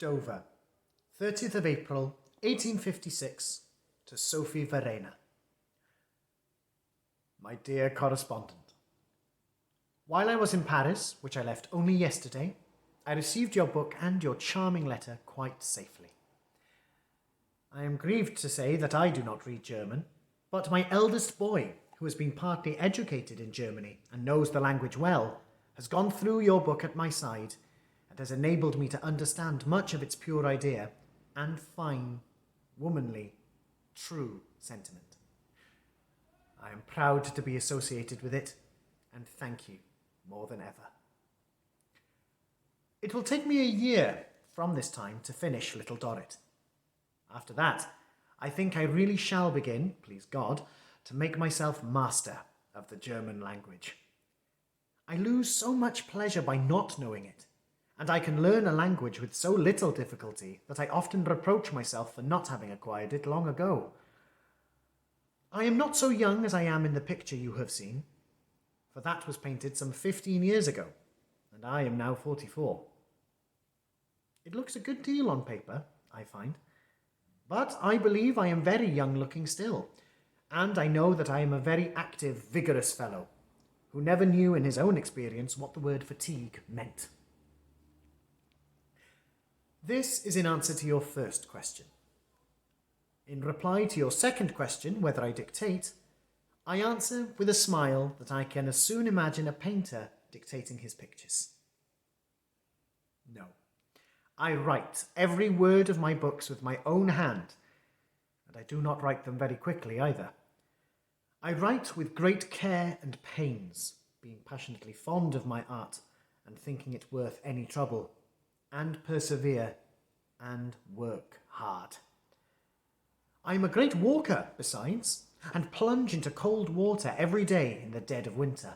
Dover, 30th of April, 1856, to Sophie Verena. My dear correspondent, while I was in Paris, which I left only yesterday, I received your book and your charming letter quite safely. I am grieved to say that I do not read German, but my eldest boy, who has been partly educated in Germany and knows the language well, has gone through your book at my side and has enabled me to understand much of its pure idea and fine, womanly, true sentiment. I am proud to be associated with it, and thank you more than ever. It will take me a year from this time to finish Little Dorrit. After that, I think I really shall begin, please God, to make myself master of the German language. I lose so much pleasure by not knowing it, and I can learn a language with so little difficulty that I often reproach myself for not having acquired it long ago. I am not so young as I am in the picture you have seen, for that was painted some 15 years ago, and I am now 44. It looks a good deal on paper, I find, but I believe I am very young-looking still, and I know that I am a very active, vigorous fellow, who never knew in his own experience what the word fatigue meant. This is in answer to your first question. In reply to your second question, whether I dictate, I answer with a smile that I can as soon imagine a painter dictating his pictures. No, I write every word of my books with my own hand, and I do not write them very quickly either. I write with great care and pains, being passionately fond of my art and thinking it worth any trouble, and persevere, and work hard. I am a great walker, besides, and plunge into cold water every day in the dead of winter.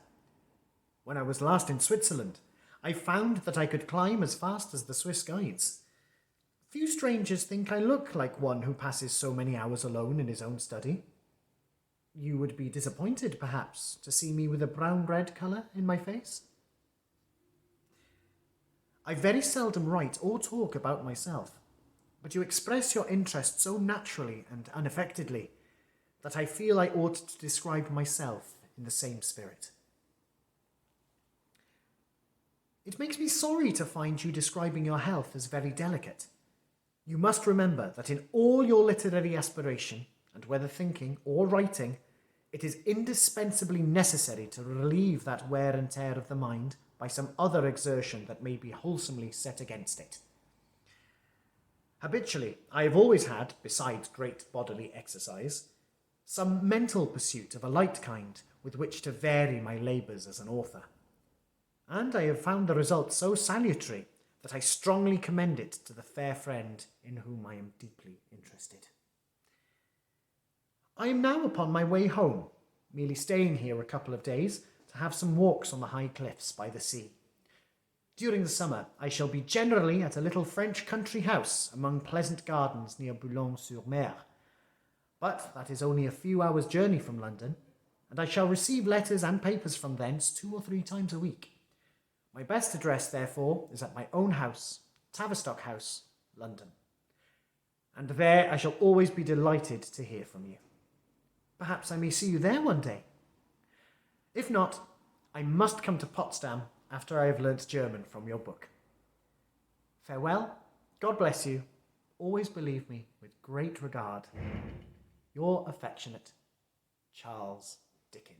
When I was last in Switzerland, I found that I could climb as fast as the Swiss guides. Few strangers think I look like one who passes so many hours alone in his own study. You would be disappointed, perhaps, to see me with a brown-red colour in my face. I very seldom write or talk about myself, but you express your interest so naturally and unaffectedly that I feel I ought to describe myself in the same spirit. It makes me sorry to find you describing your health as very delicate. You must remember that in all your literary aspiration, and whether thinking or writing, it is indispensably necessary to relieve that wear and tear of the mind by some other exertion that may be wholesomely set against it. Habitually, I have always had, besides great bodily exercise, some mental pursuit of a light kind with which to vary my labours as an author. And I have found the result so salutary that I strongly commend it to the fair friend in whom I am deeply interested. I am now upon my way home, merely staying here a couple of days to have some walks on the high cliffs by the sea. During the summer, I shall be generally at a little French country house among pleasant gardens near Boulogne-sur-Mer. But that is only a few hours' journey from London, and I shall receive letters and papers from thence 2 or 3 times a week. My best address, therefore, is at my own house, Tavistock House, London. And there I shall always be delighted to hear from you. Perhaps I may see you there one day. If not, I must come to Potsdam after I have learnt German from your book. Farewell, God bless you, always believe me with great regard. Your affectionate Charles Dickens.